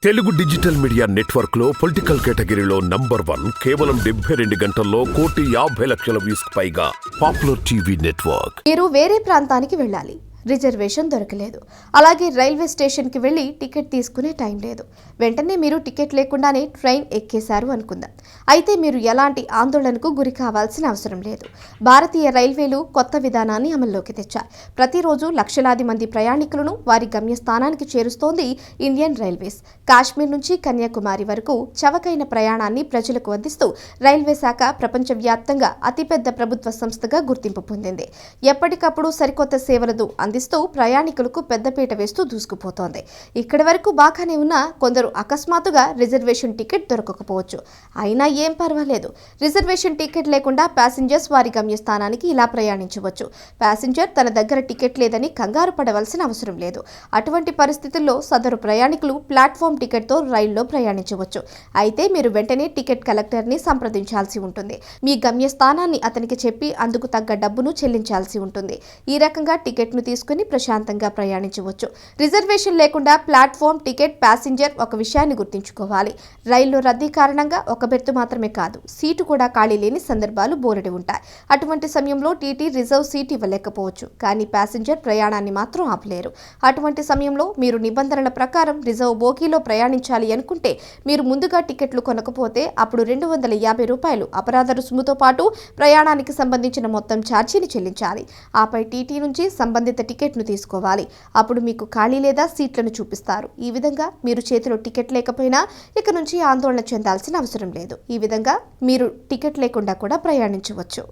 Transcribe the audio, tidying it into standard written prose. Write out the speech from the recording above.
Telugu digital media network లో political కేటగిరీలో #1 కేవలం 72 గంటల్లో 1,50,00,000 వ్యూస్ పైగా పాపులర్ టీవీ నెట్వర్క్. మీరు వేరే ప్రాంతానికి వెళ్ళాలి, రిజర్వేషన్ దొరకలేదు. అలాగే రైల్వే స్టేషన్కి వెళ్ళి టికెట్ తీసుకునే టైం లేదు. వెంటనే మీరు టికెట్ లేకుండానే ట్రైన్ ఎక్కేశారు అనుకుందాం. అయితే మీరు ఎలాంటి ఆందోళనకు గురి కావాల్సిన అవసరం లేదు. భారతీయ రైల్వేలు కొత్త విధానాన్ని అమల్లోకి తెచ్చారు. ప్రతిరోజు లక్షలాది మంది ప్రయాణికులను వారి గమ్యస్థానానికి చేరుస్తోంది ఇండియన్ రైల్వేస్. కాశ్మీర్ నుంచి కన్యాకుమారి వరకు చవకైన ప్రయాణాన్ని ప్రజలకు అందిస్తూ రైల్వే శాఖ ప్రపంచవ్యాప్తంగా అతిపెద్ద ప్రభుత్వ సంస్థగా గుర్తింపు పొందింది. ఎప్పటికప్పుడు సరికొత్త సేవలను అందిస్తూ ప్రయాణికులకు పెద్దపీట వేస్తూ దూసుకుపోతోంది. ఇక్కడి వరకు బాగానే ఉన్నా కొందరు అకస్మాత్తుగా రిజర్వేషన్ టికెట్ దొరకకపోవచ్చు. అయినా ఏం పర్వాలేదు. రిజర్వేషన్ టికెట్ లేకుండా ప్యాసింజర్స్ వారి గమ్యస్థానానికి ఇలా ప్రయాణించవచ్చు. ప్యాసింజర్ తన దగ్గర టికెట్ లేదని కంగారు పడవలసిన అవసరం లేదు. అటువంటి పరిస్థితుల్లో సదరు ప్రయాణికులు ప్లాట్ఫామ్ టికెట్తో రైల్లో ప్రయాణించవచ్చు. అయితే మీరు వెంటనే టికెట్ కలెక్టర్ని సంప్రదించాల్సి ఉంటుంది. మీ గమ్యస్థానాన్ని అతనికి చెప్పి అందుకు తగ్గ డబ్బును చెల్లించాల్సి ఉంటుంది. ఈ రకంగా టికెట్ను తీసుకుని ప్రశాంతంగా ప్రయాణించవచ్చు. రిజర్వేషన్ లేకుండా ప్లాట్ఫామ్ టికెట్ ప్యాసింజర్ ఒక విషయాన్ని గుర్తుంచుకోవాలి. రైల్లో రద్దీ కారణంగా ఒక బెర్త్ మాత్రమే కాదు, సీటు కూడా ఖాళీ లేని సందర్భాలు బోలెడు ఉంటాయి. అటువంటి సమయంలో టీటీ రిజర్వ్ సీట్ ఇవ్వలేకపోవచ్చు, కానీ ప్యాసింజర్ ప్రయాణాన్ని మాత్రం ఆపలేరు. అటువంటి సమయంలో మీరు నిబంధనల ప్రకారం రిజర్వ్ బోగీలో ప్రయాణించాలి అనుకుంటే మీరు ముందుగా టికెట్లు కొనకపోతే అప్పుడు ₹250 అపరాధ రుసుముతో పాటు ప్రయాణానికి సంబంధించిన మొత్తం ఛార్జీని చెల్లించాలి. ఆపై టీటీ నుంచి సంబంధిత టికెట్ను తీసుకోవాలి. అప్పుడు మీకు ఖాళీ లేదా సీట్లను చూపిస్తారు. ఈ విధంగా మీరు చేతిలో టికెట్ లేకపోయినా ఇక నుంచి ఆందోళన చెందాల్సిన అవసరం లేదు. ఈ విధంగా మీరు టికెట్ లేకుండా కూడా ప్రయాణించవచ్చు.